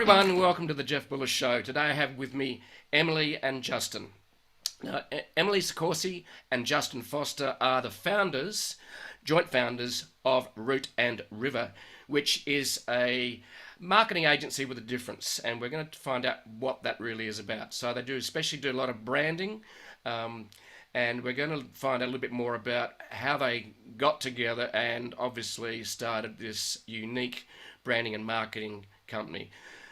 everyone, and welcome to the Jeff Bullis Show. Today I have with me Emily and Justin. Now, Emily Soccorsy and Justin Foster are the founders, joint founders of Root+River, which is a marketing agency with a difference, and we're going to find out what that really is about. So they especially do a lot of branding, and we're going to find out a little bit more about how they got together and obviously started this unique branding and marketing company.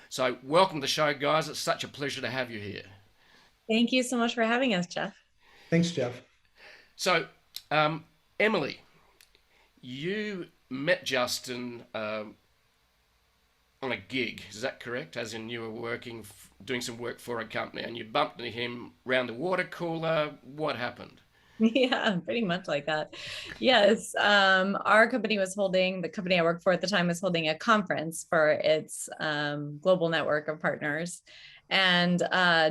So welcome to the show, guys. It's such a pleasure to have you here. Thank you so much for having us, Jeff. Thanks, Jeff. So, Emily, you met Justin on a gig, is that correct? As in you were doing some work for a company and you bumped into him round the water cooler. What happened? Yeah, pretty much like that. Yes. Our company the company I worked for at the time was holding a conference for its global network of partners. And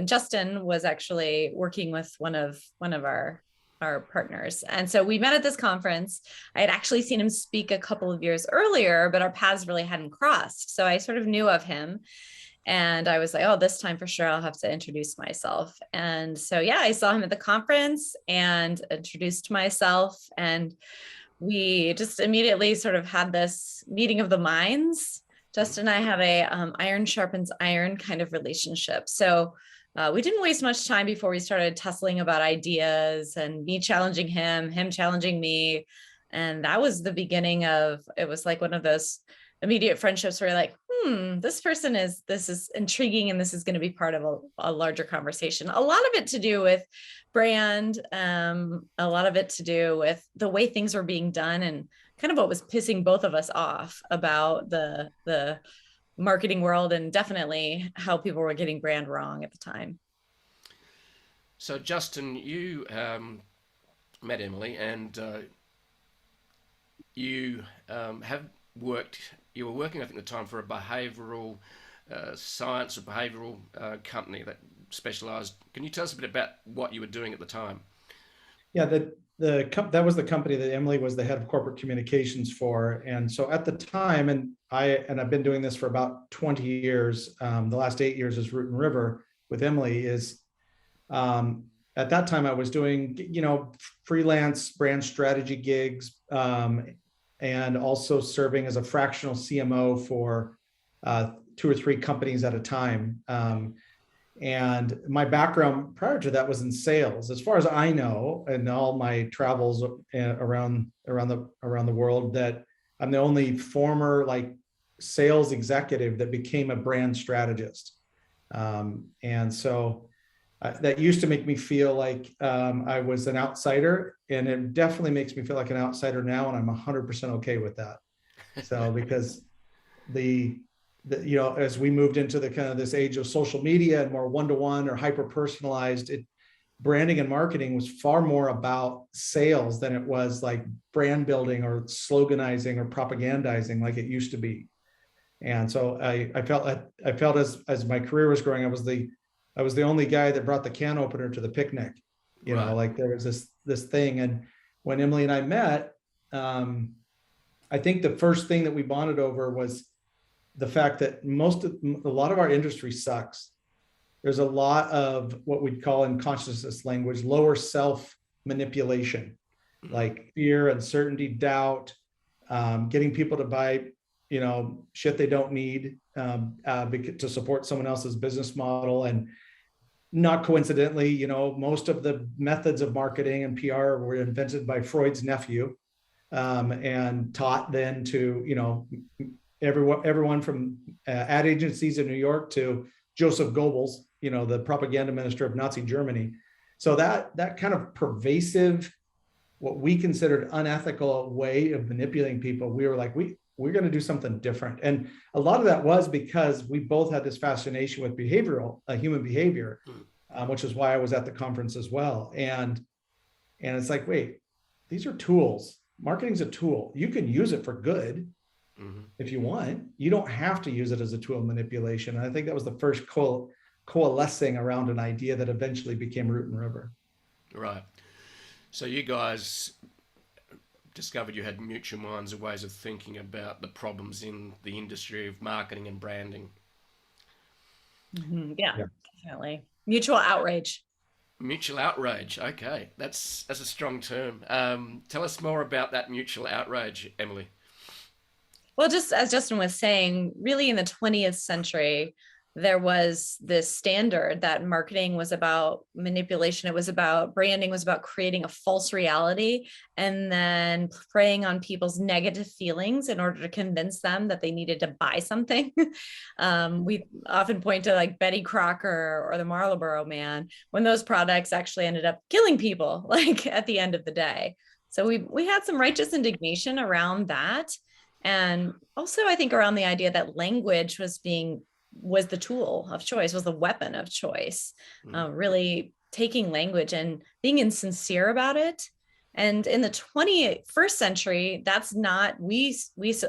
Justin was actually working with one of our partners. And so we met at this conference. I had actually seen him speak a couple of years earlier, but our paths really hadn't crossed. So I sort of knew of him. And I was like, oh, this time for sure, I'll have to introduce myself. And so, yeah, I saw him at the conference and introduced myself. And we just immediately sort of had this meeting of the minds. Justin and I have a iron sharpens iron kind of relationship. So we didn't waste much time before we started tussling about ideas and me challenging him challenging me. And that was the beginning of, it was like one of those immediate friendships where you're like, this is intriguing and this is going to be part of a larger conversation. A lot of it to do with brand, a lot of it to do with the way things were being done and kind of what was pissing both of us off about the marketing world and definitely how people were getting brand wrong at the time. So, Justin, you met Emily and you have worked. You were working, I think, at the time for a behavioural science or behavioural company that specialised. Can you tell us a bit about what you were doing at the time? Yeah, that was the company that Emily was the head of corporate communications for, and so at the time, and I've been doing this for about 20 years. The last 8 years is Root+River with Emily. At that time I was doing freelance brand strategy gigs. And also serving as a fractional CMO for 2 or 3 companies at a time. And my background prior to that was in sales, as far as I know, and all my travels around the world, that I'm the only former sales executive that became a brand strategist. And so that used to make me feel like I was an outsider, and it definitely makes me feel like an outsider now, and I'm 100% okay with that. So because as we moved into the kind of this age of social media and more one-to-one or hyper-personalized, branding and marketing was far more about sales than it was like brand building or sloganizing or propagandizing like it used to be. And so I felt as my career was growing, I was the only guy that brought the can opener to the picnic. Right. There was this thing. And when Emily and I met, I think the first thing that we bonded over was the fact that a lot of our industry sucks. There's a lot of what we'd call in consciousness language, lower self manipulation, like fear, uncertainty, doubt, getting people to buy, shit they don't need to support someone else's business model. And not coincidentally, most of the methods of marketing and PR were invented by Freud's nephew, and taught then to, everyone from ad agencies in New York to Joseph Goebbels, the propaganda minister of Nazi Germany. So that kind of pervasive, what we considered unethical way of manipulating people, we were like, we're going to do something different. And a lot of that was because we both had this fascination with human behavior, which is why I was at the conference as well. And it's like, wait, these are tools. Marketing's a tool. You can use it for good if you want. You don't have to use it as a tool of manipulation. And I think that was the first coalescing around an idea that eventually became Root+River. Right. So you guys discovered you had mutual minds or ways of thinking about the problems in the industry of marketing and branding. Yeah, Yeah. definitely. Mutual outrage. Mutual outrage. Okay, that's a strong term. Tell us more about that mutual outrage, Emily. Well, just as Justin was saying, really in the 20th century, there was this standard that marketing was about manipulation. It was about branding, was about creating a false reality and then preying on people's negative feelings in order to convince them that they needed to buy something. We often point to like Betty Crocker or the Marlboro Man when those products actually ended up killing people, like at the end of the day. So we had some righteous indignation around that. And also, I think around the idea that language was the tool of choice, was the weapon of choice, really taking language and being insincere about it. And in the 21st century, that's not, we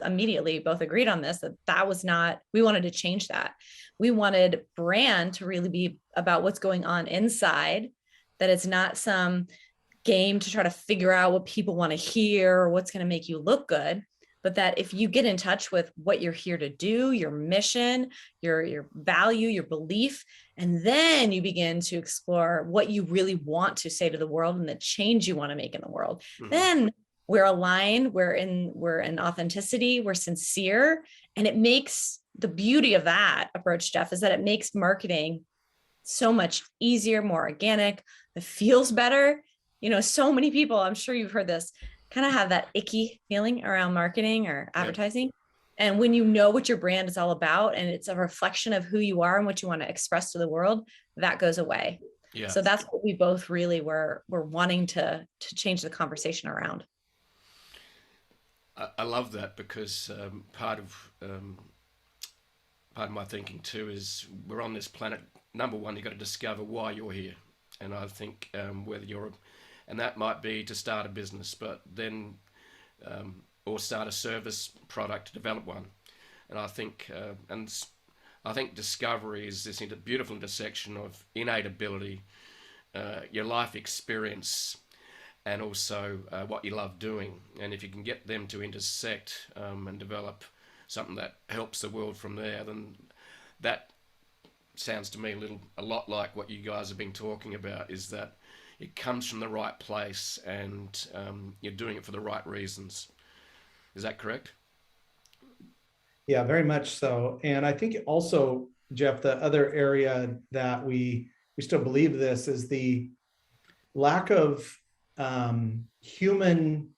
immediately both agreed on this, that was not, we wanted to change that. We wanted brand to really be about what's going on inside, that it's not some game to try to figure out what people want to hear or what's going to make you look good, but that if you get in touch with what you're here to do, your mission, your value, your belief, and then you begin to explore what you really want to say to the world and the change you want to make in the world, then we're aligned, we're in authenticity, we're sincere. And it makes the beauty of that approach, Jeff, is that it makes marketing so much easier, more organic, it feels better. So many people, I'm sure you've heard this, kind of have that icky feeling around marketing or advertising. Yeah. And when you know what your brand is all about and it's a reflection of who you are and what you want to express to the world, that goes away. Yeah. So that's what we both really were wanting to change the conversation around. I love that because part of my thinking too is we're on this planet. Number one, you've got to discover why you're here. And I think whether you're, and that might be to start a business, but then, or start a service product to develop one. And I think discovery is this beautiful intersection of innate ability, your life experience, and also what you love doing. And if you can get them to intersect and develop something that helps the world from there, then that sounds to me a lot like what you guys have been talking about, is that it comes from the right place and you're doing it for the right reasons. Is that correct? Yeah, very much so. And I think also, Jeff, the other area that we still believe this is the lack of human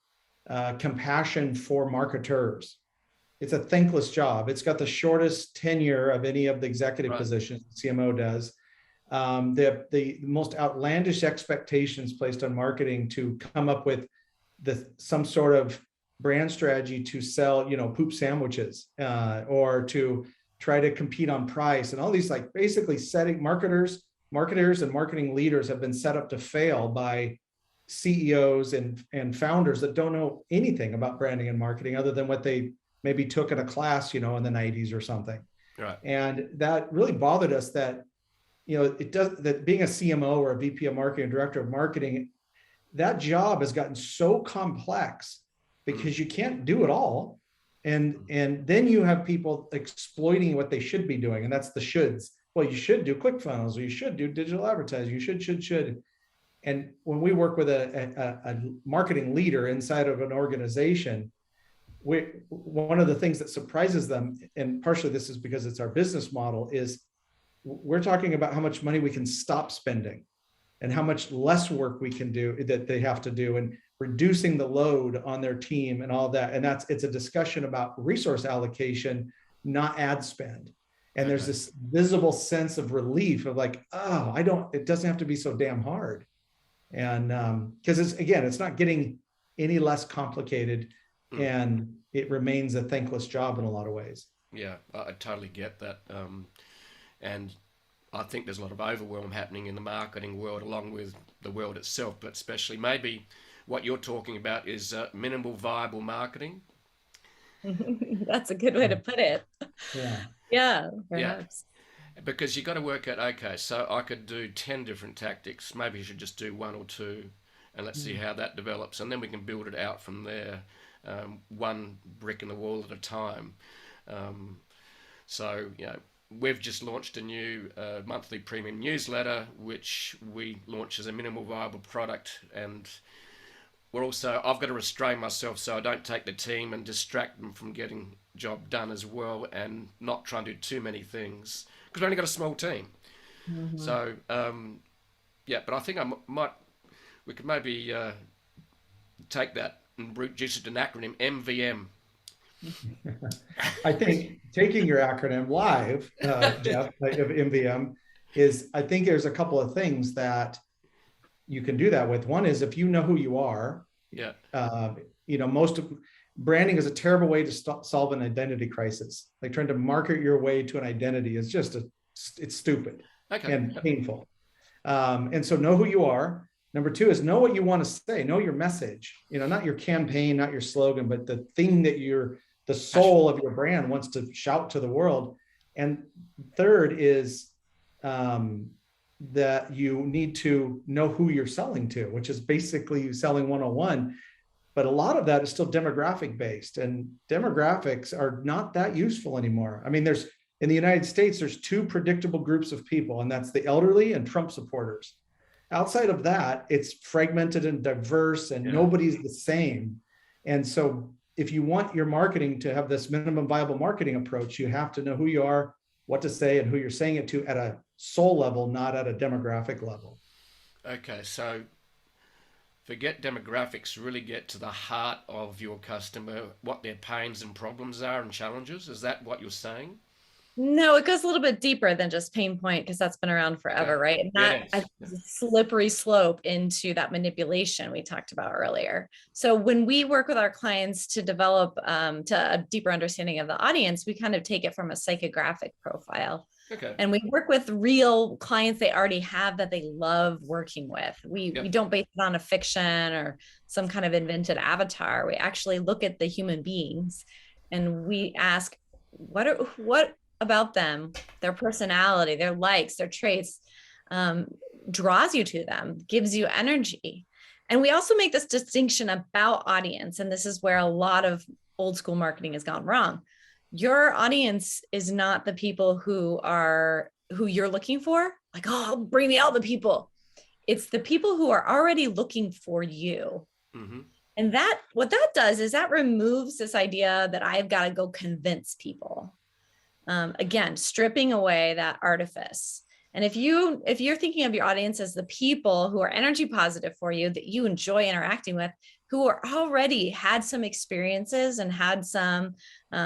compassion for marketers. It's a thankless job. It's got the shortest tenure of any of the executive positions CMO does. The most outlandish expectations placed on marketing to come up with some sort of brand strategy to sell, poop sandwiches, or to try to compete on price, and all these basically setting marketers and marketing leaders have been set up to fail by CEOs and founders that don't know anything about branding and marketing other than what they maybe took in a class, in the 90s or something. Right. And that really bothered us that, that being a CMO or a VP of marketing, director of marketing, that job has gotten so complex because you can't do it all. And then you have people exploiting what they should be doing. And that's the shoulds. Well, you should do ClickFunnels, or you should do digital advertising. You should. And when we work with a marketing leader inside of an organization, one of the things that surprises them, and partially this is because it's our business model, is we're talking about how much money we can stop spending and how much less work we can do that they have to do, and reducing the load on their team and all that. And it's a discussion about resource allocation, not ad spend. And there's this visible sense of relief of it doesn't have to be so damn hard. And because it's not getting any less complicated. And it remains a thankless job in a lot of ways. Yeah, I totally get that. And I think there's a lot of overwhelm happening in the marketing world along with the world itself, but especially maybe what you're talking about is minimal viable marketing. That's a good way to put it. Yeah, perhaps. Yeah. Because you got to work out, okay, so I could do 10 different tactics. Maybe you should just do one or two, and let's see how that develops. And then we can build it out from there. One brick in the wall at a time. So, we've just launched a new monthly premium newsletter, which we launch as a minimal viable product. And we're also, I've got to restrain myself so I don't take the team and distract them from getting job done as well, and not try and do too many things because we've only got a small team. Mhm. So yeah, but I think we could maybe take that and reduce it to an acronym, MVM. I think taking your acronym live, Jeff, like of MVM, is, I think there's a couple of things that you can do that with. One is, if you know who you are, Yeah. Most of branding is a terrible way to solve an identity crisis. Like trying to market your way to an identity is just it's stupid and painful. And so know who you are. Number two is know what you want to say, know your message, not your campaign, not your slogan, but the thing that the soul of your brand wants to shout to the world. And third is that you need to know who you're selling to, which is basically selling 101. But a lot of that is still demographic based, and demographics are not that useful anymore. I mean, in the United States, there's two predictable groups of people, and that's the elderly and Trump supporters. Outside of that, it's fragmented and diverse, and nobody's the same. And so if you want your marketing to have this minimum viable marketing approach, you have to know who you are, what to say, and who you're saying it to at a soul level, not at a demographic level. Okay, so forget demographics, really get to the heart of your customer, what their pains and problems are and challenges. Is that what you're saying? No, it goes a little bit deeper than just pain point, because that's been around forever, right? And that is a slippery slope into that manipulation we talked about earlier. So when we work with our clients to develop to a deeper understanding of the audience, we kind of take it from a psychographic profile. Okay. And we work with real clients they already have that they love working with. We don't base it on a fiction or some kind of invented avatar. We actually look at the human beings and we ask, what about them, their personality, their likes, their traits, draws you to them, gives you energy. And we also make this distinction about audience. And this is where a lot of old school marketing has gone wrong. Your audience is not the people who you're looking for. Like, oh, bring me all the people. It's the people who are already looking for you. Mm-hmm. And what that does is that removes this idea that I've got to go convince people. Again, stripping away that artifice. And if you're thinking of your audience as the people who are energy positive for you, that you enjoy interacting with, who are already had some experiences and had some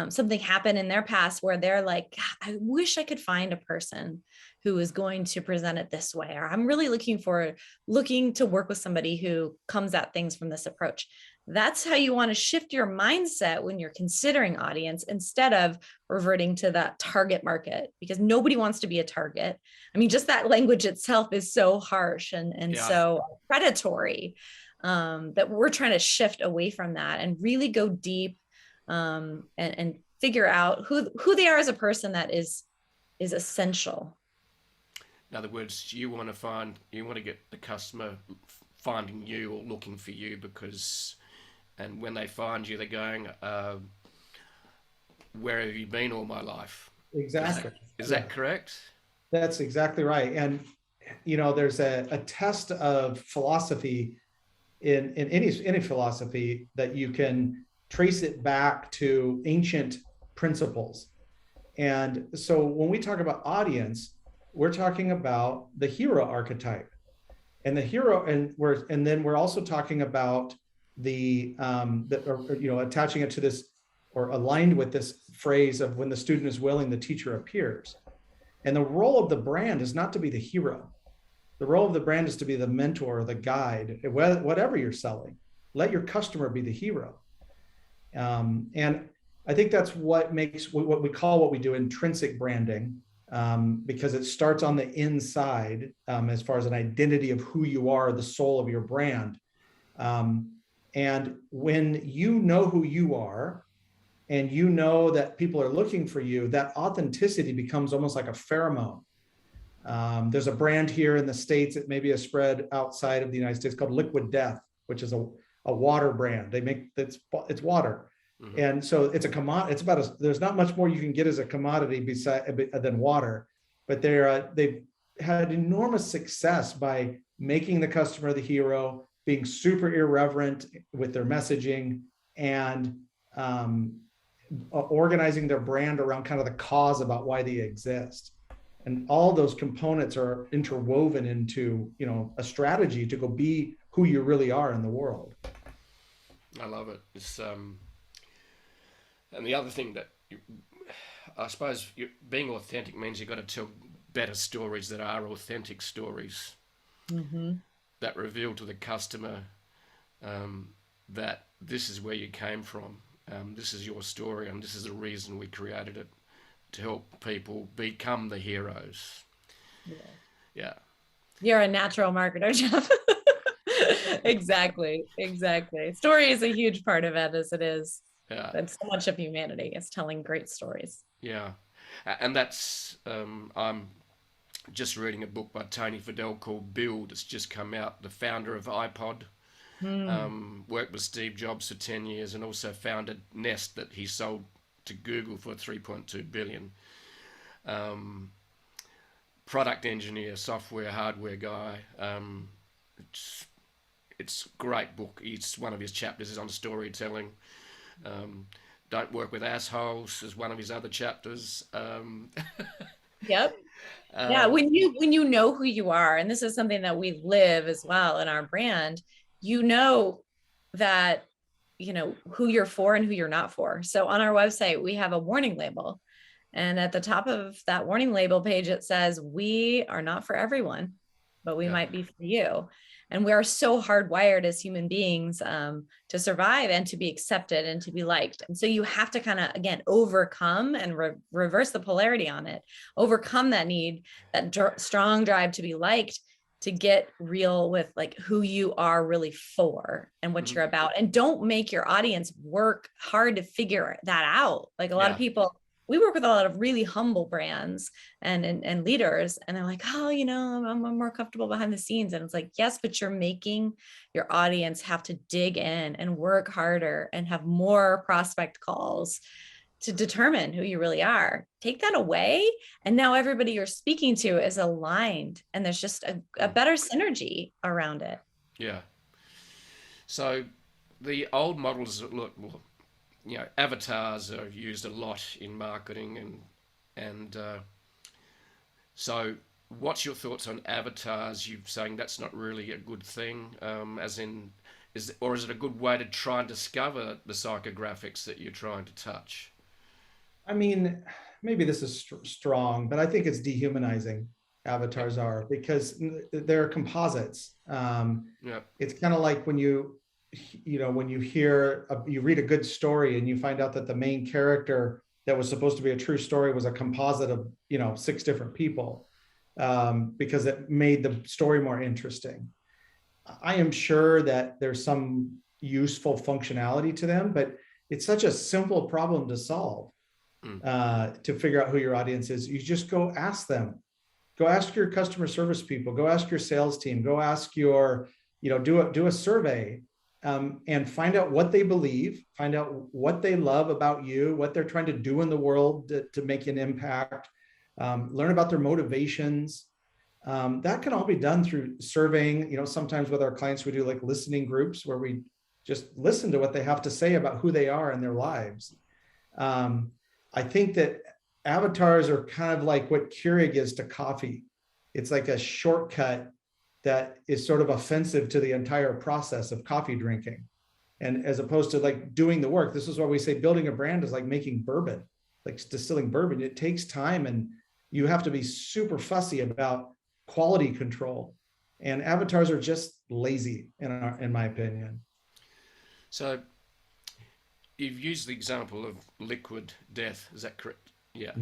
something happen in their past where they're like, I wish I could find a person who is going to present it this way, or I'm really looking to work with somebody who comes at things from this approach. That's how you want to shift your mindset when you're considering audience, instead of reverting to that target market, because nobody wants to be a target. I mean, just that language itself is so harsh and so predatory, that we're trying to shift away from that and really go deep, and figure out who they are as a person. That is essential. In other words, you want to get the customer finding you or looking for you, and when they find you, they're going, where have you been all my life? Exactly. Is that correct? That's exactly right. And, there's a test of philosophy in any philosophy that you can trace it back to ancient principles. And so when we talk about audience, we're talking about the hero archetype, and the hero, and then we're also talking about attaching it to this, or aligned with this phrase of when the student is willing, the teacher appears. And the role of the brand is not to be the hero. The role of the brand is to be the mentor, the guide, whatever you're selling. Let your customer be the hero. And I think that's what makes what we do intrinsic branding, because it starts on the inside, as far as an identity of who you are, the soul of your brand. And when you know who you are, and you know that people are looking for you, that authenticity becomes almost like a pheromone. There's a brand here in the States that maybe is spread outside of the United States called Liquid Death, which is a water brand. It's water. Mm-hmm. And so it's a commodity. It's about there's not much more you can get as a commodity than water, but they've had enormous success by making the customer the hero, being super irreverent with their messaging, and organizing their brand around kind of the cause about why they exist. And all those components are interwoven into, a strategy to go be who you really are in the world. I love it. And the other thing that I suppose being authentic means you've got to tell better stories that are authentic stories, Mm-hmm. that reveal to the customer that this is where you came from, this is your story, and this is the reason we created it, to help people become the heroes. Yeah. You're a natural marketer, Jeff. Exactly. Story is a huge part of it, as it is. Yeah. That's so much of humanity, is telling great stories. Yeah. And that's, I'm just reading a book by Tony Fadell called Build. It's just come out. The founder of iPod, worked with Steve Jobs for 10 years, and also founded Nest, that he sold to Google for 3.2 billion. Product engineer, software, hardware guy. It's a great book. One of his chapters is on storytelling. Don't work with assholes is one of his other chapters. Yep. Yeah, when you know who you are, and this is something that we live as well in our brand, that who you're for and who you're not for. So on our website, we have a warning label, and at the top of that warning label page, it says, we are not for everyone, but we might be for you. And we are so hardwired as human beings to survive and to be accepted and to be liked. And so you have to kind of, again, overcome and reverse the polarity on it, overcome that need, that strong drive to be liked, to get real with like who you are really for and what you're about. And don't make your audience work hard to figure that out. Like a lot of people, we work with a lot of really humble brands and leaders, and they're like, oh, I'm more comfortable behind the scenes. And it's like, yes, but you're making your audience have to dig in and work harder and have more prospect calls to determine who you really are. Take that away, and now everybody you're speaking to is aligned, and there's just a better synergy around it. Yeah. So the old models look, avatars are used a lot in marketing, and so what's your thoughts on avatars? You're saying that's not really a good thing, as in, is it a good way to try and discover the psychographics that you're trying to touch? I mean, maybe this is strong, but I think it's dehumanizing. Avatars are, because they're composites. It's kind of like when you read a good story and you find out that the main character that was supposed to be a true story was a composite of 6 different people, because it made the story more interesting. I am sure that there's some useful functionality to them, but it's such a simple problem to solve. To figure out who your audience is. You just go ask them. Go ask your customer service people. Go ask your sales team. Go ask your, do a survey, and find out what they believe. Find out what they love about you, what they're trying to do in the world to make an impact. Learn about their motivations. That can all be done through surveying. Sometimes with our clients, we do like listening groups where we just listen to what they have to say about who they are in their lives. I think that avatars are kind of like what Keurig is to coffee. It's like a shortcut that is sort of offensive to the entire process of coffee drinking. And as opposed to like doing the work, this is why we say building a brand is like making bourbon, like distilling bourbon. It takes time, and you have to be super fussy about quality control. And avatars are just lazy, in my opinion. So you've used the example of liquid death. Is that correct? Yeah.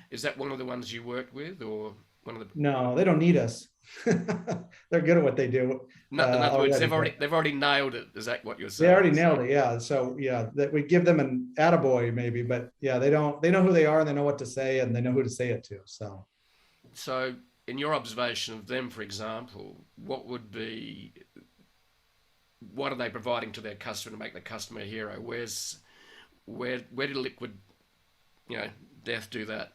Is that one of the ones you worked with, or one of the? No, they don't need us. They're good at what they do. No, in other words, they've already nailed it. Is that what you're saying? They already nailed it. Yeah. So that we give them an attaboy maybe, but yeah, they know who they are, and they know what to say, and they know who to say it to. So in your observation of them, for example, what are they providing to their customer to make the customer a hero? Where's where did Liquid, Death do that?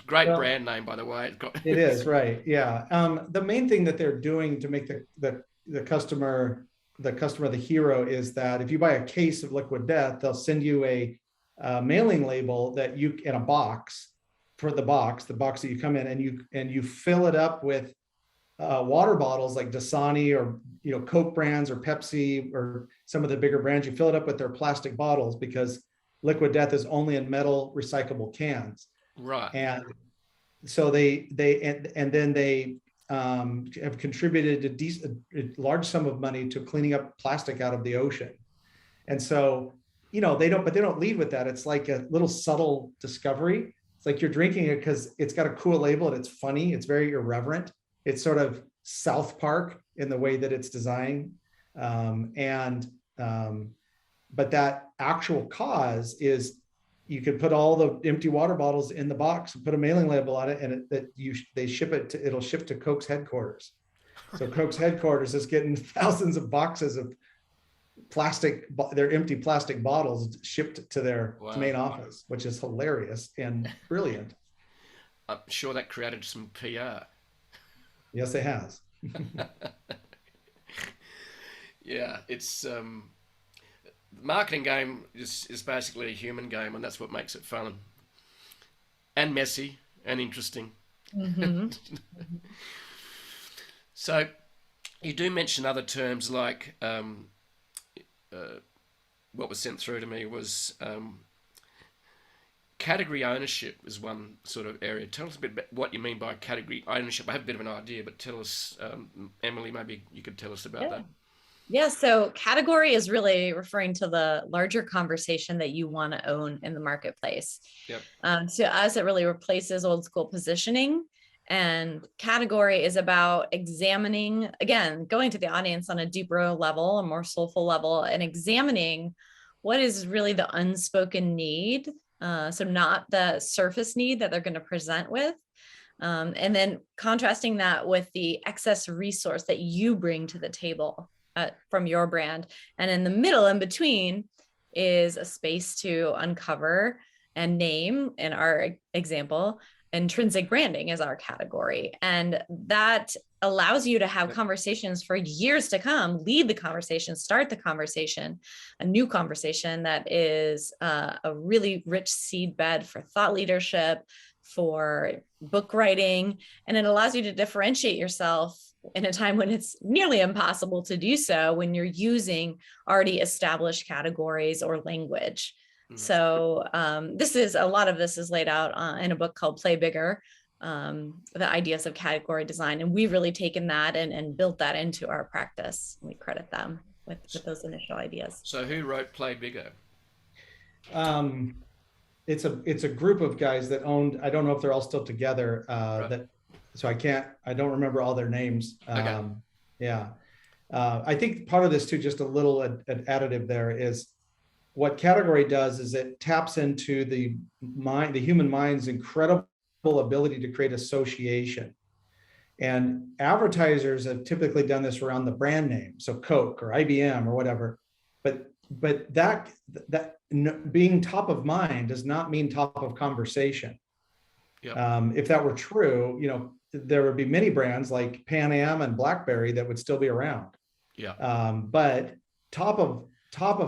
Great Well, brand name, by the way. it is, right. Yeah. The main thing that they're doing to make the customer the hero is that if you buy a case of Liquid Death, they'll send you a mailing label that you in a box for the box that you come in, and you fill it up with water bottles like Dasani or Coke brands or Pepsi or some of the bigger brands. You fill it up with their plastic bottles because Liquid Death is only in metal recyclable cans. Right. And so then they have contributed a large sum of money to cleaning up plastic out of the ocean. And so, they don't lead with that. It's like a little subtle discovery. It's like you're drinking it because it's got a cool label and it's funny. It's very irreverent. It's sort of South Park in the way that it's designed. But that actual cause is you could put all the empty water bottles in the box and put a mailing label on it, and they ship it it'll ship to Coke's headquarters. So Coke's headquarters is getting thousands of boxes of their empty plastic bottles shipped to their main office, which is hilarious and brilliant. I'm sure that created some PR. Yes, it has. Yeah, it's the marketing game is basically a human game, and that's what makes it fun and messy and interesting. Mm-hmm. So you do mention other terms like what was sent through to me was category ownership is one sort of area. Tell us a bit about what you mean by category ownership. I have a bit of an idea, but tell us, Emily, maybe you could tell us about that. Yeah, so category is really referring to the larger conversation that you want to own in the marketplace. Yep. So as it really replaces old school positioning, and category is about examining, again, going to the audience on a deeper level, a more soulful level, and examining what is really the unspoken need. So not the surface need that they're going to present with. And then contrasting that with the excess resource that you bring to the table from your brand. And in the middle, in between, is a space to uncover and name, in our example, intrinsic branding is our category. And that allows you to have conversations for years to come, lead the conversation, start the conversation, a new conversation that is a really rich seed bed for thought leadership, for book writing. And it allows you to differentiate yourself in a time when it's nearly impossible to do so when you're using already established categories or language. So a lot of this is laid out in a book called Play Bigger, the ideas of category design. And we've really taken that and built that into our practice. We credit them with those initial ideas. So who wrote Play Bigger? It's a group of guys that owned, I don't know if they're all still together, Right. so I don't remember all their names. Okay. Yeah. I think part of this too, just a little additive there, is what category does is it taps into the human mind's incredible ability to create association. And advertisers have typically done this around the brand name, so Coke or IBM or whatever. But that being top of mind does not mean top of conversation. Yep. If that were true, there would be many brands like Pan Am and BlackBerry that would still be around. Yeah. But top of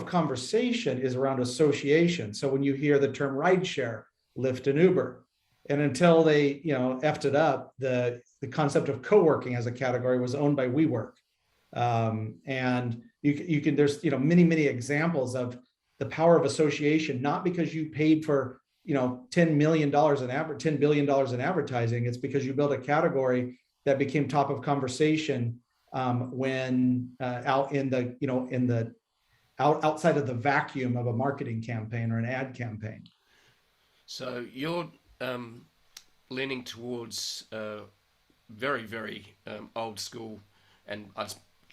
conversation is around association. So when you hear the term rideshare, Lyft and Uber, and until they, effed it up, the concept of co-working as a category was owned by WeWork. And there's, many examples of the power of association, not because you paid for, $10 billion in advertising. It's because you built a category that became top of conversation when outside of the vacuum of a marketing campaign or an ad campaign. So you're leaning towards very, very old school and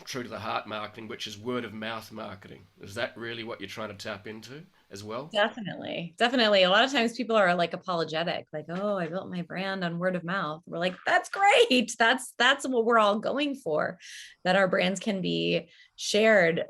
true to the heart marketing, which is word of mouth marketing. Is that really what you're trying to tap into as well? Definitely. A lot of times people are like apologetic, like, oh, I built my brand on word of mouth. We're like, that's great. That's what we're all going for, that our brands can be shared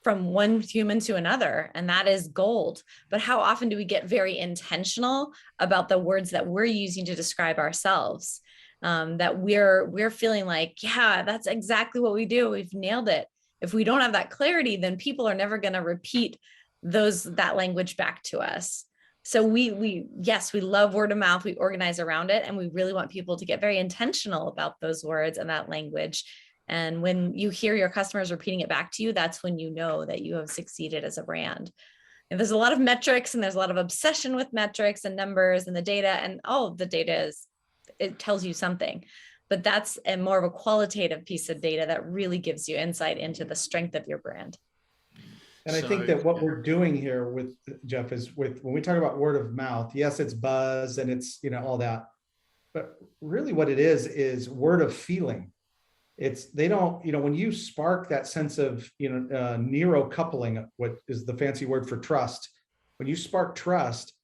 from one human to another, and that is gold. But how often do we get very intentional about the words that we're using to describe ourselves? That we're feeling like, yeah, that's exactly what we do. We've nailed it. If we don't have that clarity, then people are never going to repeat that language back to us. So yes, we love word of mouth. We organize around it, and we really want people to get very intentional about those words and that language. And when you hear your customers repeating it back to you, that's when you know that you have succeeded as a brand. And there's a lot of metrics, and there's a lot of obsession with metrics and numbers and the data, and all of the data it tells you something, but that's more of a qualitative piece of data that really gives you insight into the strength of your brand. And I think that what we're doing here with Jeff is when we talk about word of mouth, yes, it's buzz and it's, all that, but really what it is word of feeling. When you spark that sense of, neurocoupling, what is the fancy word for trust, when you spark trust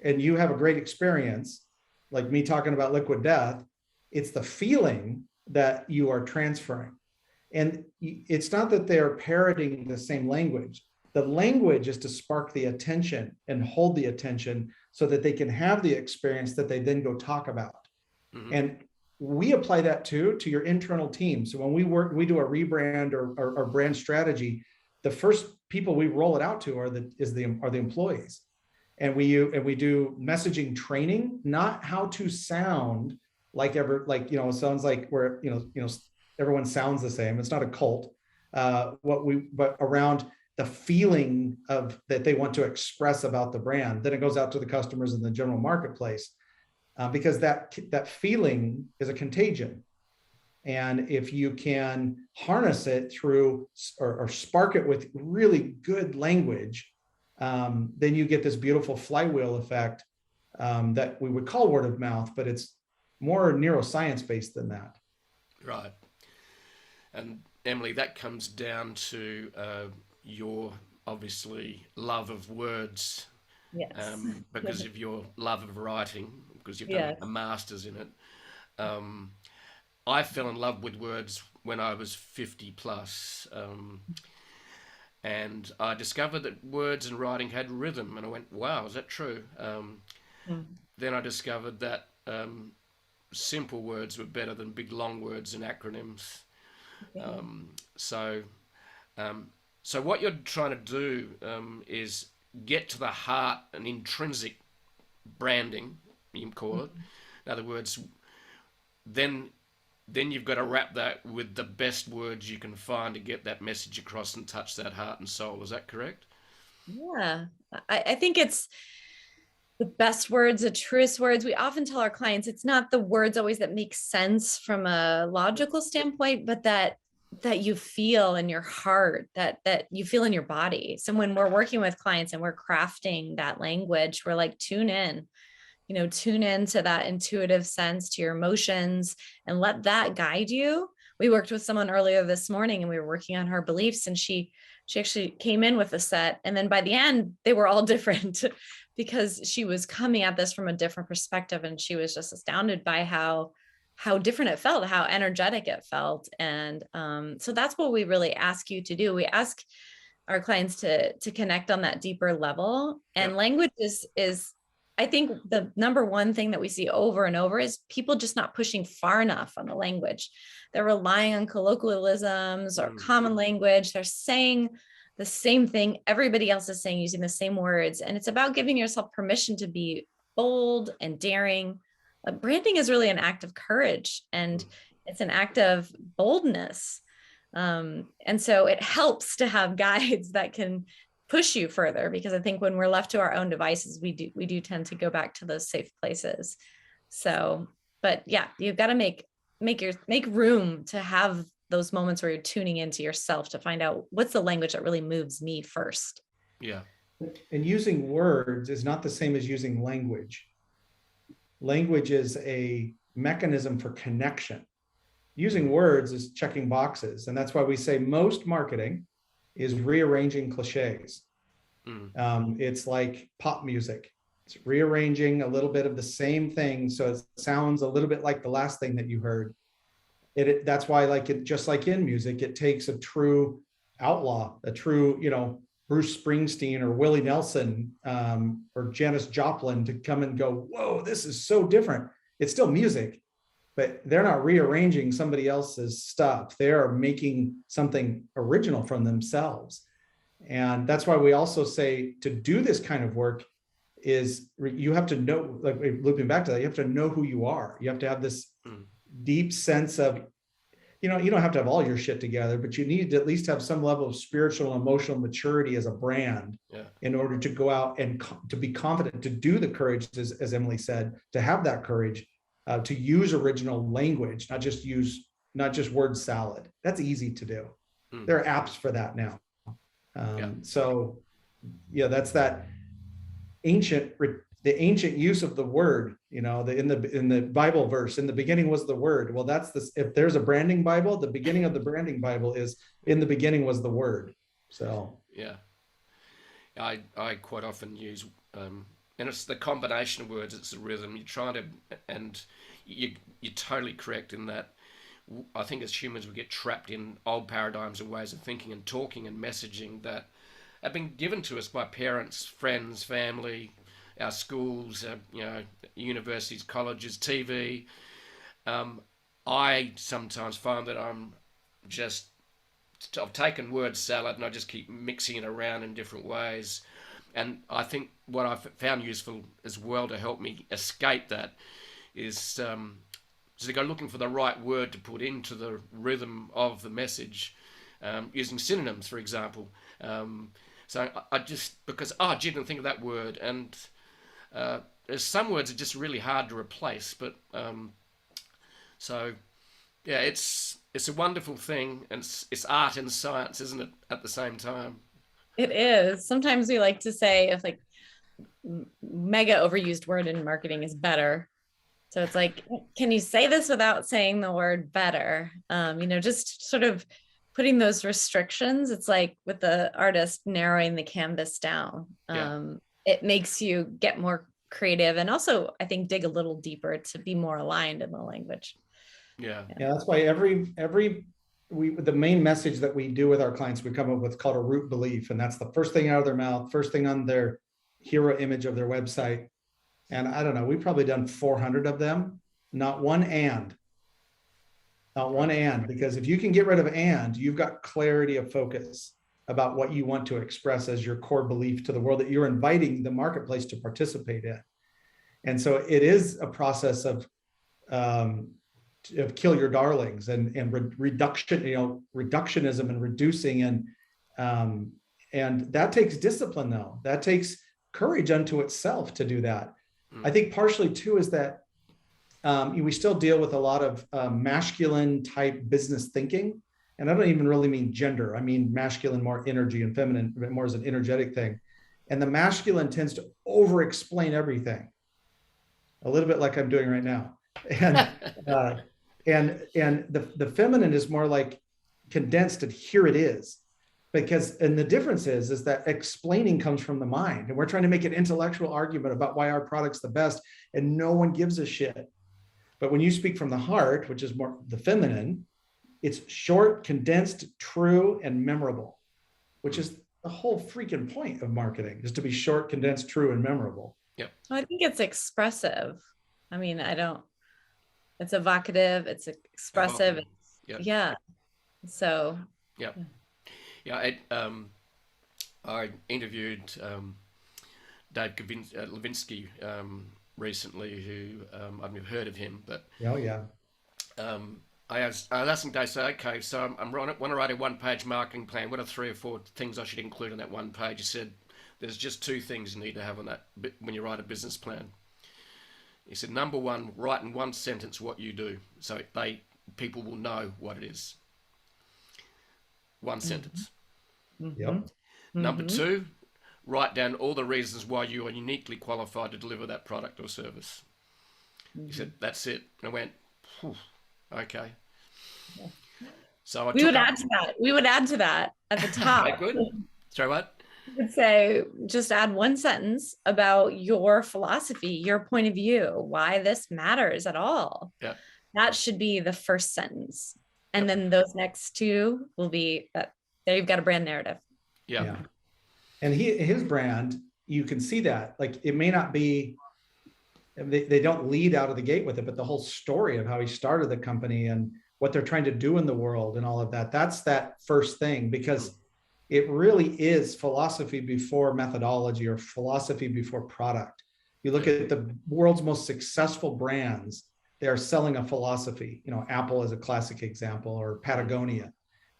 and you have a great experience, like me talking about liquid death, it's the feeling that you are transferring. And it's not that they're parroting the same language. The language is to spark the attention and hold the attention so that they can have the experience that they then go talk about. Mm-hmm. And we apply that to your internal team. So when we do a rebrand or brand strategy, the first people we roll it out to are the employees. And we do messaging training, not how to sound it sounds like where, everyone sounds the same. It's not a cult. But around the feeling of that they want to express about the brand. Then it goes out to the customers in the general marketplace, because that feeling is a contagion. And if you can harness it through or spark it with really good language, then you get this beautiful flywheel effect that we would call word of mouth, but it's more neuroscience based than that. Right. And Emily, that comes down to your obviously love of words. Yes. Because of your love of writing, because you've done a master's in it. I fell in love with words when I was 50 plus. And I discovered that words and writing had rhythm, and I went, wow, is that true? Then I discovered that simple words were better than big long words and acronyms. So what you're trying to do is get to the heart and intrinsic branding, you can call it. In other words, then you've got to wrap that with the best words you can find to get that message across and touch that heart and soul. Is that correct? Yeah, I think it's the best words, the truest words. We often tell our clients it's not the words always that make sense from a logical standpoint, but that you feel in your heart, that you feel in your body. So when we're working with clients and we're crafting that language, we're like, tune in to that intuitive sense, to your emotions, and let that guide you. We worked with someone earlier this morning and we were working on her beliefs, and she actually came in with a set. And then by the end, they were all different because she was coming at this from a different perspective. And she was just astounded by how different it felt, how energetic it felt. And so that's what we really ask you to do. We ask our clients to connect on that deeper level. And language is, I think, the number one thing that we see over and over is people just not pushing far enough on the language. They're relying on colloquialisms or common language. They're saying the same thing everybody else is saying, using the same words. And it's about giving yourself permission to be bold and daring. Branding is really an act of courage, and it's an act of boldness. And so it helps to have guides that can push you further, because I think when we're left to our own devices, we do tend to go back to those safe places. So, but yeah, you've got to make room to have those moments where you're tuning into yourself to find out what's the language that really moves me first. Yeah. And using words is not the same as using language. Language is a mechanism for connection. Using words is checking boxes. And that's why we say most marketing is rearranging cliches. It's like pop music. It's rearranging a little bit of the same thing so it sounds a little bit like the last thing that you heard. That's why, just like in music, it takes a true outlaw, a true, Bruce Springsteen or Willie Nelson, or Janis Joplin to come and go, whoa, this is so different. It's still music, but they're not rearranging somebody else's stuff. They are making something original from themselves. And that's why we also say to do this kind of work is you have to know, like looping back to that, you have to know who you are. You have to have this deep sense of, you don't have to have all your shit together, but you need to at least have some level of spiritual and emotional maturity as a brand in order to go out and to be confident, to do the courage, as Emily said, to have that courage, to use original language, not just word salad. That's easy to do. There are apps for that now. So that's that the ancient use of the word, in the Bible verse, in the beginning was the word. Well, if there's a branding Bible, the beginning of the branding Bible is in the beginning was the word. So I quite often use and it's the combination of words, it's the rhythm. You're trying to, and you're totally correct in that. I think as humans we get trapped in old paradigms and ways of thinking and talking and messaging that have been given to us by parents, friends, family, our schools, universities, colleges, TV. I sometimes find that I've taken word salad and I just keep mixing it around in different ways. And I think what I've found useful as well to help me escape that is to go looking for the right word to put into the rhythm of the message, using synonyms, for example. So I just, because, I didn't think of that word. And there's some words are just really hard to replace. But it's a wonderful thing. And it's art and science, isn't it, at the same time? It is. Sometimes we like to say if like mega overused word in marketing is better. So it's like, can you say this without saying the word better? Just sort of putting those restrictions. It's like with the artist narrowing the canvas down. It makes you get more creative and also, I think, dig a little deeper to be more aligned in the language. Yeah, that's why the main message that we do with our clients, we come up with called a root belief. And that's the first thing out of their mouth, first thing on their hero image of their website. And I don't know, we've probably done 400 of them, not one and, because if you can get rid of and, you've got clarity of focus about what you want to express as your core belief to the world that you're inviting the marketplace to participate in. And so it is a process of kill your darlings and reduction, reductionism and reducing. And that takes discipline though. That takes courage unto itself to do that. I think partially too is that we still deal with a lot of masculine type business thinking. And I don't even really mean gender. I mean masculine, more energy, and feminine, more as an energetic thing. And the masculine tends to over explain everything, a little bit like I'm doing right now. And the feminine is more like condensed and here it is. And the difference is that explaining comes from the mind, and we're trying to make an intellectual argument about why our product's the best, and no one gives a shit. But when you speak from the heart, which is more the feminine, it's short, condensed, true, and memorable, which is the whole freaking point of marketing, is to be short, condensed, true, and memorable. Yep. I think it's expressive. I mean, it's evocative, it's expressive. Yep. Yeah. So. Yep. Yeah, I interviewed Dave Levinsky recently, who I've never heard of him, but I asked him, Dave, say, okay, so I want to write a one-page marketing plan. What are 3 or 4 things I should include on that one page? He said, there's just 2 things you need to have on that when you write a business plan. He said, number 1, write in 1 sentence what you do, so people will know what it is. 1 sentence. Yep. Number 2, write down all the reasons why you are uniquely qualified to deliver that product or service. He said, that's it. And I went, okay. So we would add to that at the top. Okay, good. Sorry, what? I would say just add 1 sentence about your philosophy, your point of view, why this matters at all. Yeah. That should be the first sentence. And then those next 2 will be There you've got a brand narrative. Yeah. And his brand, you can see that, like, it may not be, they don't lead out of the gate with it, but the whole story of how he started the company and what they're trying to do in the world and all of that, that's that first thing, because it really is philosophy before methodology, or philosophy before product. You look at the world's most successful brands, they're selling a philosophy. You know, Apple is a classic example, or Patagonia.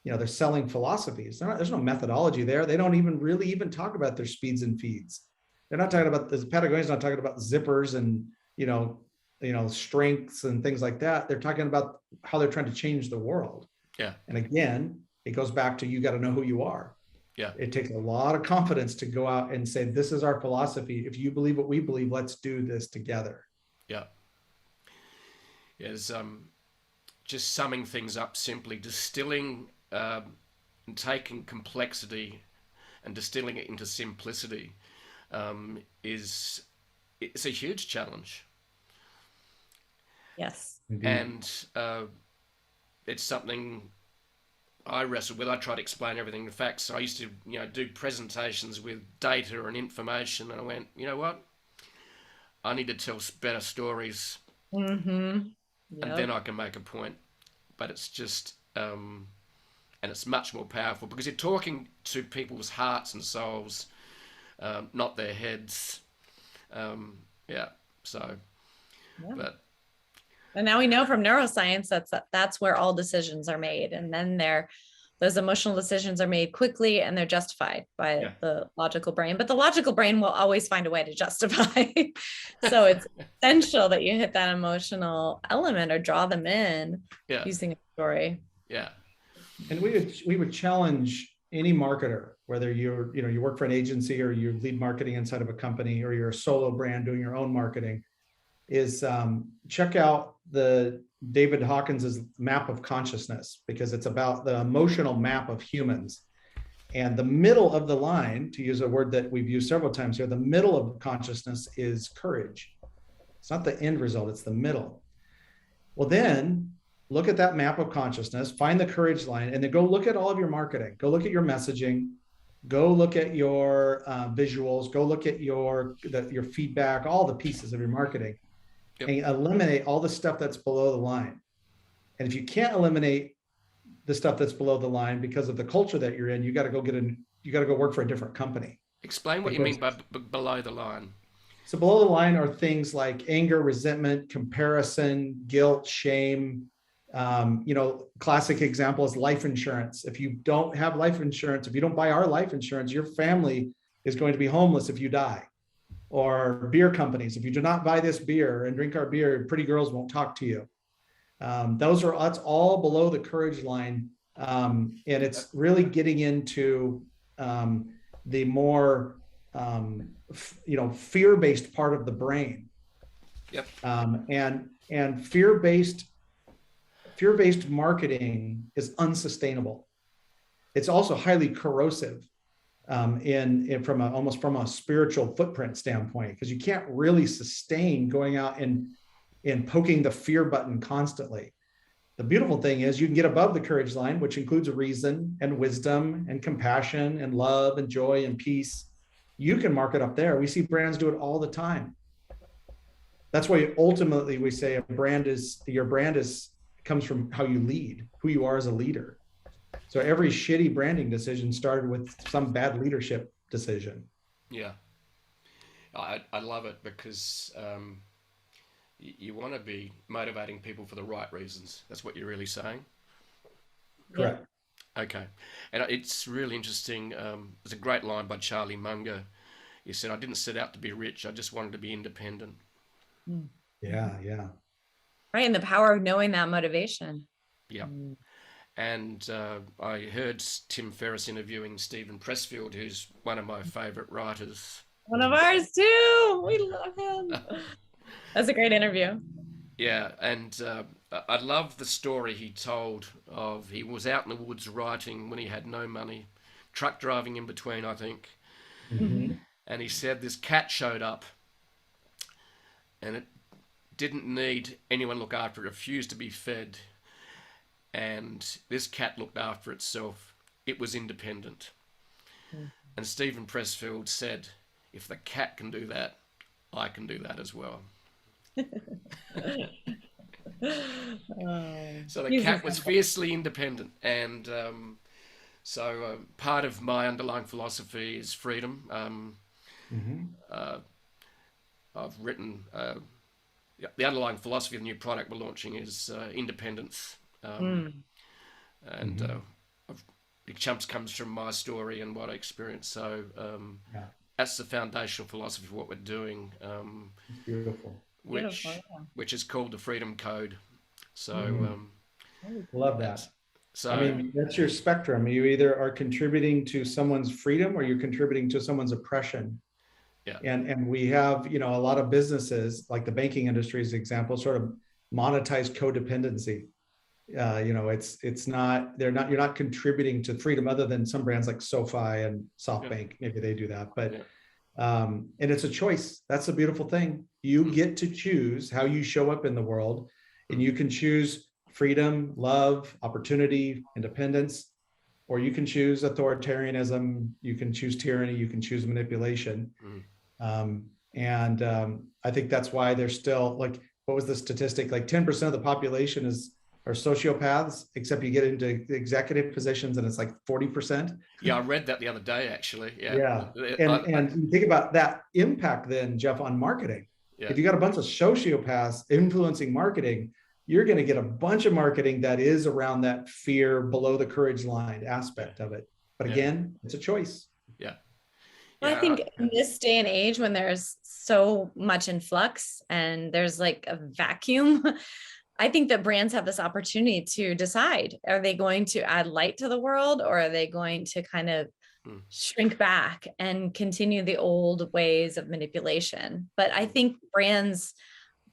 You know, they're selling philosophies. There's no methodology there. They don't even really talk about their speeds and feeds. They're not talking about this. Patagonia's not talking about zippers and, you know, strengths and things like that. They're talking about how they're trying to change the world. Yeah. And again, it goes back to, you got to know who you are. Yeah. It takes a lot of confidence to go out and say, this is our philosophy. If you believe what we believe, let's do this together. Yeah. Yes. Just summing things up simply, distilling and taking complexity and distilling it into simplicity it's a huge challenge. Yes. Indeed. And it's something I wrestled with. I try to explain everything in facts. So I used to, do presentations with data and information, and I went, you know what? I need to tell better stories, Mm-hmm. and then I can make a point. But it's just, and it's much more powerful because you're talking to people's hearts and souls, not their heads. But. And now we know from neuroscience that's where all decisions are made, and then those emotional decisions are made quickly and they're justified by the logical brain. But the logical brain will always find a way to justify. So it's essential that you hit that emotional element or draw them in using a story. Yeah. And we would challenge any marketer, whether you work for an agency or you lead marketing inside of a company, or you're a solo brand doing your own marketing, is check out the David Hawkins's map of consciousness, because it's about the emotional map of humans. And the middle of the line, to use a word that we've used several times here, the middle of consciousness is courage. It's not the end result, it's the middle. Well, then look at that map of consciousness, find the courage line, and then go look at all of your marketing. Go look at your messaging, go look at your visuals, go look at your feedback, all the pieces of your marketing. And eliminate all the stuff that's below the line. And if you can't eliminate the stuff that's below the line because of the culture that you're in, you got to go work for a different company. Explain what you mean by below the line. So below the line are things like anger, resentment, comparison, guilt, shame. Classic example is life insurance. If you don't have life insurance, if you don't buy our life insurance, your family is going to be homeless if you die. Or beer companies, if you do not buy this beer and drink our beer, pretty girls won't talk to you. That's all below the courage line. And it's really getting into the more, fear-based part of the brain. Yep. And fear-based marketing is unsustainable. It's also highly corrosive. From a spiritual footprint standpoint, because you can't really sustain going out and poking the fear button constantly. The beautiful thing is you can get above the courage line, which includes reason and wisdom and compassion and love and joy and peace. You can market up there. We see brands do it all the time. That's why ultimately we say your brand comes from how you lead, who you are as a leader. So every shitty branding decision started with some bad leadership decision. Yeah. I love it because you want to be motivating people for the right reasons. That's what you're really saying? Correct. Okay. And it's really interesting. There's a great line by Charlie Munger. He said, I didn't set out to be rich. I just wanted to be independent. Yeah. Right. And the power of knowing that motivation. Yeah. And I heard Tim Ferriss interviewing Stephen Pressfield, who's one of my favorite writers. One of ours too. We love him. That's a great interview. Yeah. And I love the story he told of he was out in the woods writing when he had no money, truck driving in between, I think. Mm-hmm. And he said this cat showed up and it didn't need anyone to look after it, refused to be fed. And this cat looked after itself it was independent. Mm. And Stephen Pressfield said, if the cat can do that, I can do that as well. So the He's cat was incredible. fiercely independent, and so part of my underlying philosophy is freedom. Mhm. I've written the underlying philosophy of the new product we're launching is independence, Mm. and Big Chumps comes from my story and what I experienced. So Yeah, that's the foundational philosophy of what we're doing, it's beautiful. Beautiful. which is called the Freedom Code. So Mhm. Yeah. Love that's that. I so mean, that's your spectrum. You either are contributing to someone's freedom or you're contributing to someone's oppression. yeah, And we have, a lot of businesses like the banking industry as an example, sort of monetize codependency. It's not, you're not contributing to freedom other than some brands like SoFi and yeah, SoftBank. Maybe they do that, but yeah. and it's a choice. That's a beautiful thing. You Mm, get to choose how you show up in the world, and mm, you can choose freedom, love, opportunity, independence, or you can choose authoritarianism. You can choose tyranny. You can choose manipulation. mm. And I think that's why there's still, like, what was the statistic? Like 10% of the population are sociopaths, except you get into executive positions and it's like 40%. Yeah, I read that the other day actually. Yeah, Yeah. And you think about that impact then, Jeff, on marketing. yeah, If you got a bunch of sociopaths influencing marketing, you're going to get a bunch of marketing that is around that fear below the courage line yeah, aspect of it. But yeah, again, it's a choice. yeah, Well, I yeah, think in this day and age when there's so much in flux and there's like a vacuum, I think that brands have this opportunity to decide, are they going to add light to the world or are they going to kind of mm, shrink back and continue the old ways of manipulation? But I mm, think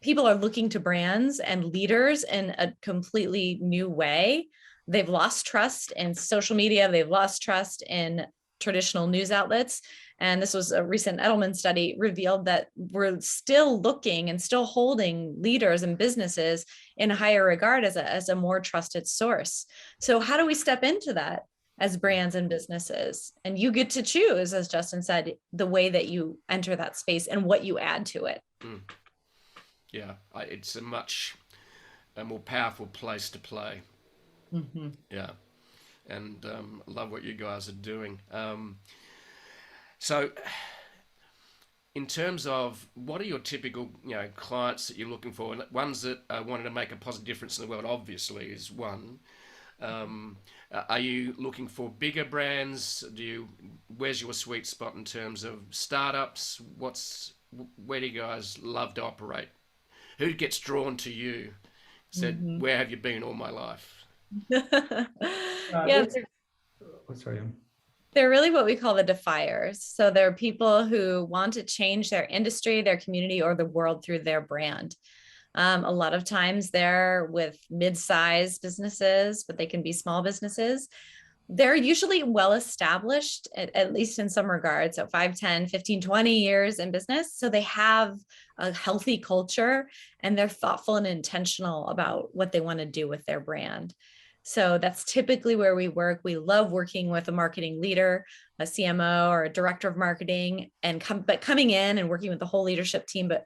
people are looking to brands and leaders in a completely new way. They've lost trust in social media. They've lost trust in traditional news outlets. And this was a recent Edelman study revealed that we're still looking and still holding leaders and businesses in higher regard as a more trusted source. So how do we step into that as brands and businesses? And you get to choose, as Justin said, the way that you enter that space and what you add to it. mm. Yeah. It's a more powerful place to play. Mhm. Yeah, and love what you guys are doing. So, in terms of what are your typical, clients that you're looking for, and ones that wanting to make a positive difference in the world, obviously, is one. Are you looking for bigger brands? Where's your sweet spot in terms of startups? Where do you guys love to operate? Who gets drawn to you? Said, Mhm. where have you been all my life? Yeah, Sorry. they're really what we call the defiers. So they're people who want to change their industry, their community, or the world through their brand. A lot of times they're with mid-sized businesses, but they can be small businesses. They're usually well established, at least in some regards. So 5, 10, 15, 20 years in business. So they have a healthy culture and they're thoughtful and intentional about what they want to do with their brand. So that's typically where we work. We love working with a marketing leader, a CMO or a director of marketing, and coming in and working with the whole leadership team, but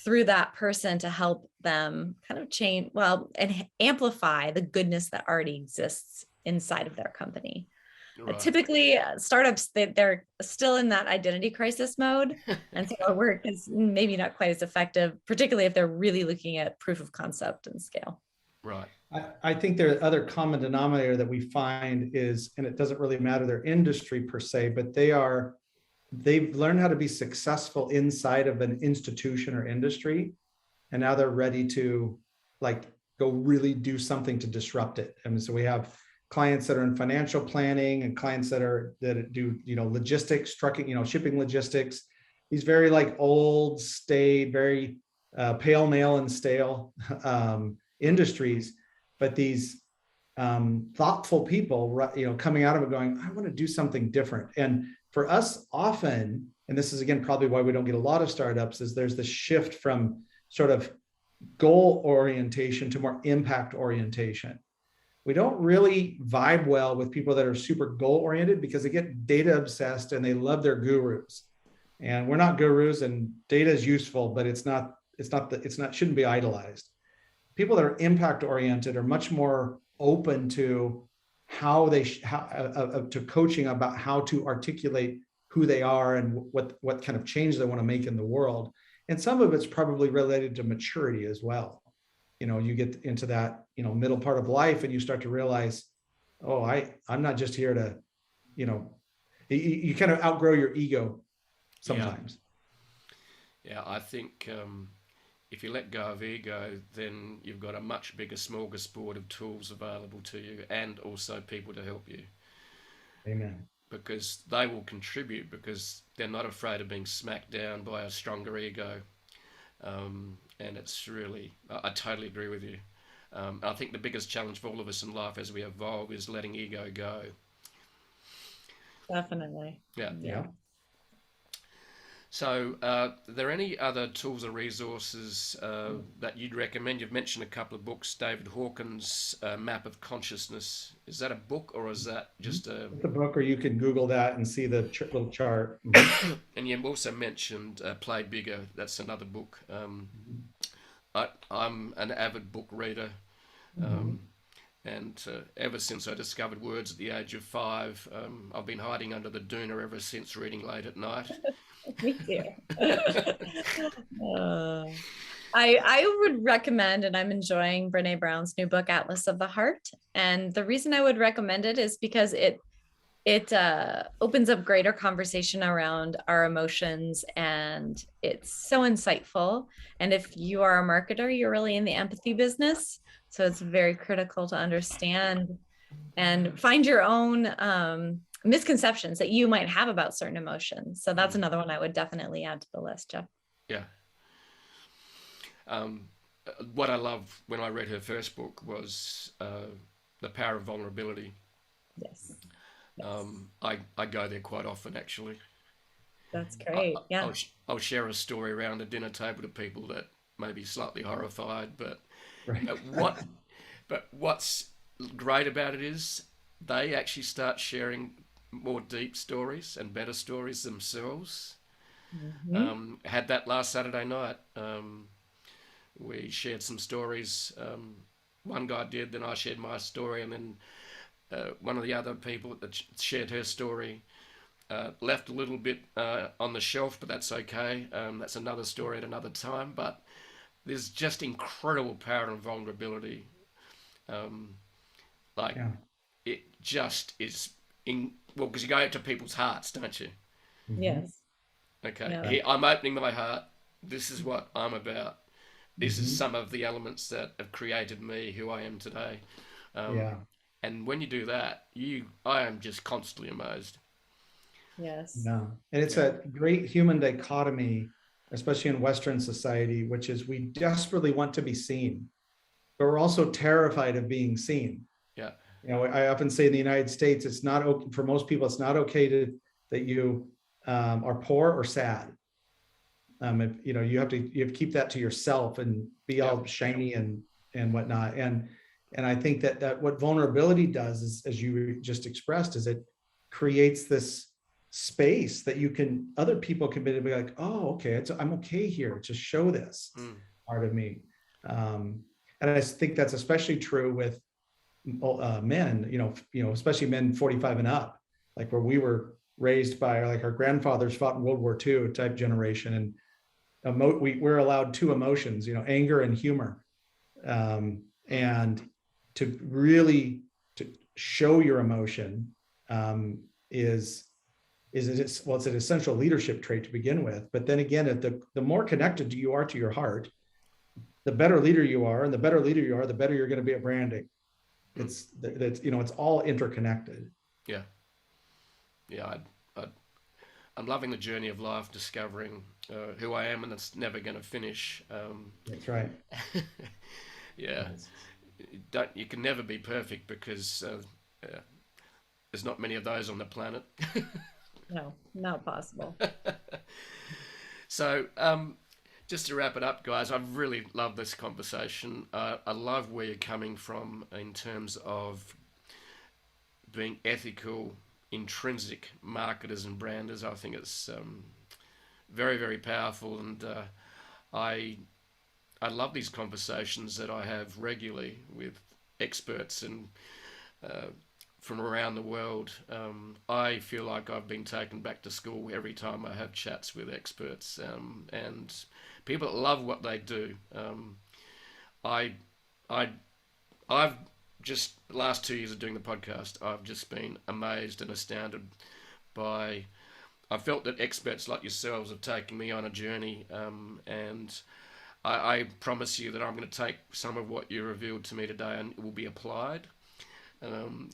through that person to help them kind of change, and amplify the goodness that already exists inside of their company. Right. Typically, startups, they're still in that identity crisis mode. And so our work is maybe not quite as effective, particularly if they're really looking at proof of concept and scale. Right. I think the other common denominator that we find is, and it doesn't really matter their industry per se, but they've learned how to be successful inside of an institution or industry. And now they're ready to like go really do something to disrupt it. I mean, so we have clients that are in financial planning and clients that do, logistics, trucking, shipping logistics, these very like old, staid, very pale, male and stale industries. But these thoughtful people, coming out of it going, I want to do something different. And for us often, and this is again, probably why we don't get a lot of startups, is there's the shift from sort of goal orientation to more impact orientation. we don't really vibe well with people that are super goal oriented because they get data obsessed and they love their gurus. And we're not gurus, and data is useful, but shouldn't be idolized. People that are impact oriented are much more open to to coaching about how to articulate who they are and what kind of change they want to make in the world. And some of it's probably related to maturity as well. You get into that, middle part of life and you start to realize, oh, I'm not just here to, you kind of outgrow your ego sometimes. Yeah, I think if you let go of ego, then you've got a much bigger smorgasbord of tools available to you, and also people to help you. Amen. Because they will contribute, because they're not afraid of being smacked down by a stronger ego. And it's really, I totally agree with you. I think the biggest challenge for all of us in life as we evolve is letting ego go. Definitely. Yeah. So, are there any other tools or resources that you'd recommend? You've mentioned a couple of books. David Hawkins' Map of Consciousness. Is that a book, or is that just a... It's a book, or you can Google that and see the little chart. And you also mentioned Play Bigger. That's another book. I'm an avid book reader. And ever since I discovered words at the age of 5, I've been hiding under the doona ever since, reading late at night. Me too. I would recommend, and I'm enjoying Brene Brown's new book, Atlas of the Heart. And the reason I would recommend it is because it opens up greater conversation around our emotions, and it's so insightful. And if you are a marketer, you're really in the empathy business. So it's very critical to understand and find your own misconceptions that you might have about certain emotions. So that's another one I would definitely add to the list, Jeff. Yeah. What I loved when I read her first book was The Power of Vulnerability. Yes. I go there quite often, actually. That's great. Yeah. I'll share a story around a dinner table to people that may be slightly horrified, but what's great about it is they actually start sharing more deep stories and better stories themselves. Had that last Saturday night. We shared some stories. One guy did, then I shared my story, and then one of the other people that shared her story left a little bit on the shelf, but that's okay. That's another story at another time. But there's just incredible power and vulnerability. It just is because you go out to people's hearts, don't you? Yes. Okay. Yeah. Here, I'm opening my heart. This is what I'm about. This is some of the elements that have created me, who I am today. And when you do that, I am just constantly amazed. Yes. Yeah. And it's a great human dichotomy, especially in Western society, which is we desperately want to be seen, but we're also terrified of being seen. Yeah. I often say in the United States, it's not okay for most people. It's not okay that you are poor or sad. You have to keep that to yourself and be all shiny and whatnot. And I think that what vulnerability does is, as you just expressed, is it creates this space that other people can be like, oh, okay, I'm okay here to show this part of me. And I think that's especially true with men, especially men 45 and up, like where we were raised by, like our grandfathers fought in World War II type generation. And we're allowed 2 emotions, anger and humor. And to really to show your emotion it's an essential leadership trait to begin with. But then again, the more connected you are to your heart, the better leader you are, and the better leader you are, the better you're going to be at branding. It's all interconnected. I'm loving the journey of life, discovering who I am, and it's never going to finish. That's right. You can never be perfect, because there's not many of those on the planet. No, not possible. So Just to wrap it up, guys, I've really loved this conversation. I love where you're coming from in terms of being ethical, intrinsic marketers and branders. I think it's very, very powerful, and I I love these conversations that I have regularly with experts and uh, from around the world. I feel like I've been taken back to school every time I have chats with experts, and people that love what they do. I, I, I've just the last 2 years of doing the podcast, I've just been amazed and astounded by. I felt that experts like yourselves have taken me on a journey, and I promise you that I'm going to take some of what you revealed to me today and it will be applied um,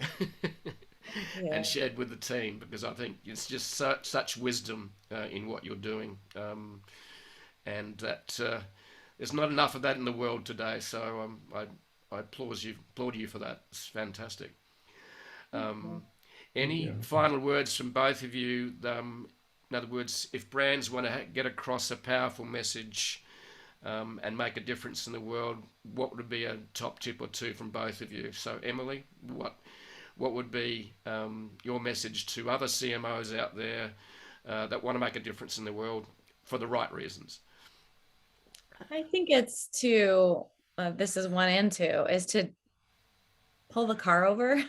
Yeah. and shared with the team, because I think it's just such wisdom in what you're doing, and that there's not enough of that in the world today. So I applaud you for that. It's fantastic. Um, any Yeah. final words from both of you? In other words, if brands want to get across a powerful message and make a difference in the world, what would be a top tip or two from both of you? So, Emily, what would be your message to other CMOs out there that want to make a difference in the world for the right reasons? I think it's to, this is one and two, is to pull the car over.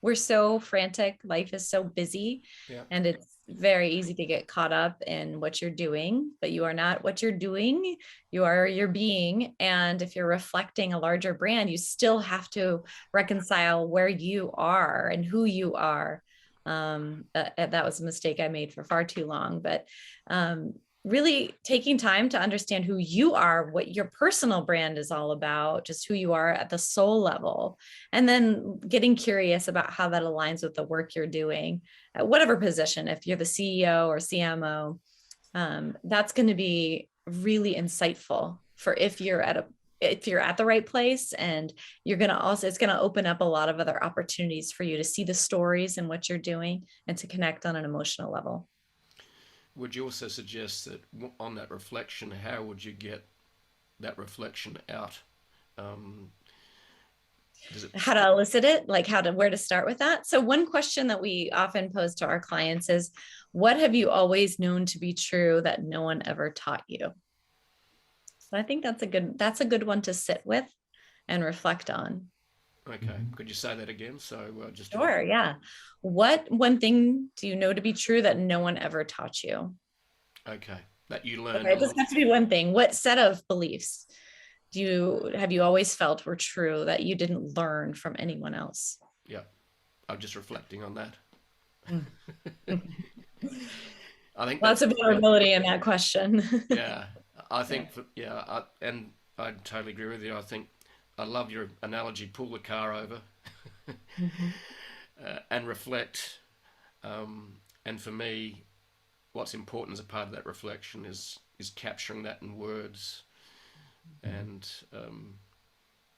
We're so frantic. Life is so busy, Yeah. and it's very easy to get caught up in what you're doing, but you are not what you're doing. You are your being. And if you're reflecting a larger brand, you still have to reconcile where you are and who you are. That was a mistake I made for far too long, but really taking time to understand who you are, what your personal brand is all about, just who you are at the soul level, and then getting curious about how that aligns with the work you're doing at whatever position. If you're the CEO or CMO, that's going to be really insightful for if you're at the right place, and you're going to also, it's going to open up a lot of other opportunities for you to see the stories and what you're doing and to connect on an emotional level. Would you also suggest that on that reflection, how would you get that reflection out? How to elicit it, like where to start with that. So one question that we often pose to our clients is, what have you always known to be true that no one ever taught you? So I think that's a good one to sit with and reflect on. Okay, could you say that again? So just Sure, yeah. What one thing do you know to be true that no one ever taught you? Okay, that you learned. Okay, it doesn't have to be one thing. What set of beliefs have you always felt were true that you didn't learn from anyone else? Yeah, I'm just reflecting on that. Mm. I think Lots of vulnerability in that question. Yeah, I think and I totally agree with you. I think I love your analogy. Pull the car over Mhm. and reflect. And for me, what's important as a part of that reflection is capturing that in words, and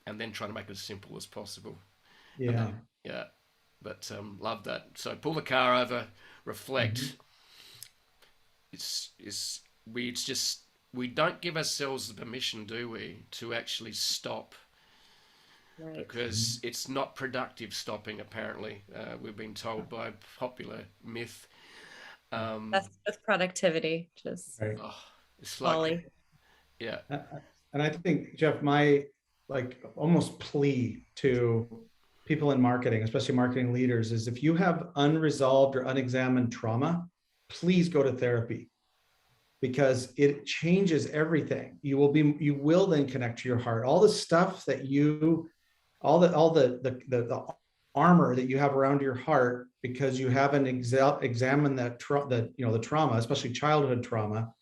then trying to make it as simple as possible. Yeah. Then, yeah. But love that. So pull the car over, reflect. Mm-hmm. It's just we don't give ourselves the permission, do we, to actually stop. Right. Because it's not productive stopping, apparently. We've been told by popular myth. That's with productivity, just Right. It's like, folly. yeah. And I think, Jeff, my almost plea to people in marketing, especially marketing leaders, is if you have unresolved or unexamined trauma, please go to therapy, because it changes everything. You will then connect to your heart. All the stuff that all the armor that you have around your heart, because you haven't examined the trauma, especially childhood trauma,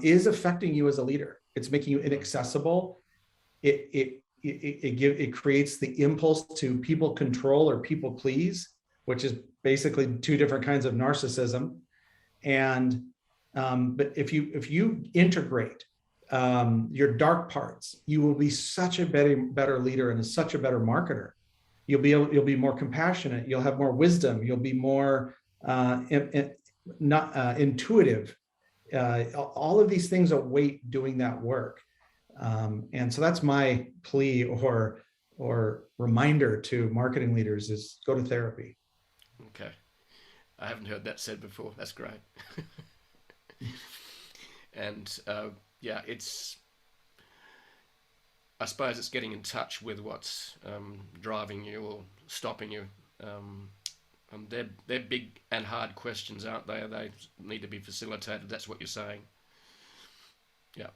is affecting you as a leader. It's making you inaccessible. It creates the impulse to people control or people please, which is basically two different kinds of narcissism. And but if you integrate your dark parts, you will be such a better leader and such a better marketer. You'll be more compassionate. You'll have more wisdom. You'll be more intuitive. all of these things await doing that work. And so that's my plea or reminder to marketing leaders is go to therapy. Okay. I haven't heard that said before. That's great. And yeah, I suppose it's getting in touch with what's driving you or stopping you. And they're big and hard questions, aren't they? They need to be facilitated. That's what you're saying. Yeah.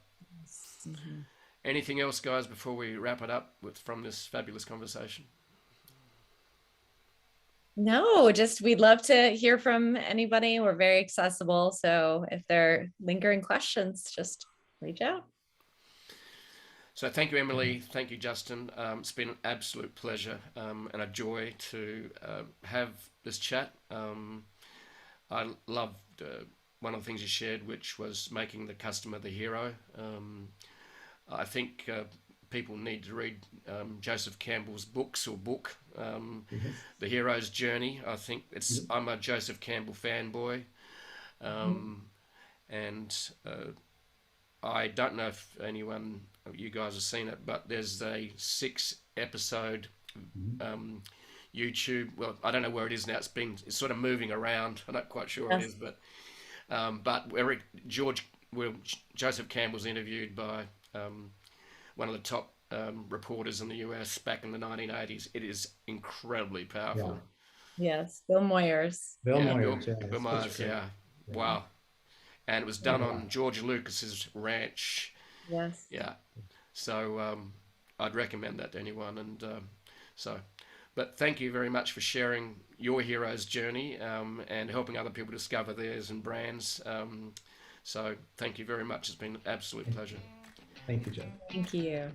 Mm-hmm. Anything else, guys, before we wrap it up from this fabulous conversation? No, just we'd love to hear from anybody. We're very accessible. So if there are lingering questions, just reach out. So thank you, Emily. Thank you, Justin. It's been an absolute pleasure and a joy to have this chat. I loved one of the things you shared, which was making the customer the hero. I think people need to read Joseph Campbell's book, The Hero's Journey. I think I'm a Joseph Campbell fanboy. And I don't know if you guys have seen it, but there's a 6-episode YouTube. Well, I don't know where it is now. It's sort of moving around. I'm not quite sure where it is, but where Joseph Campbell's interviewed by one of the top reporters in the US back in the 1980s. It is incredibly powerful. Yes, Bill Moyers. Bill Moyers, yeah. Wow. And it was done on George Lucas's ranch. Yes. Yeah. So I'd recommend that to anyone. And but thank you very much for sharing your hero's journey and helping other people discover theirs and brands. So thank you very much. It's been an absolute pleasure. Thank you, Joe. Thank you.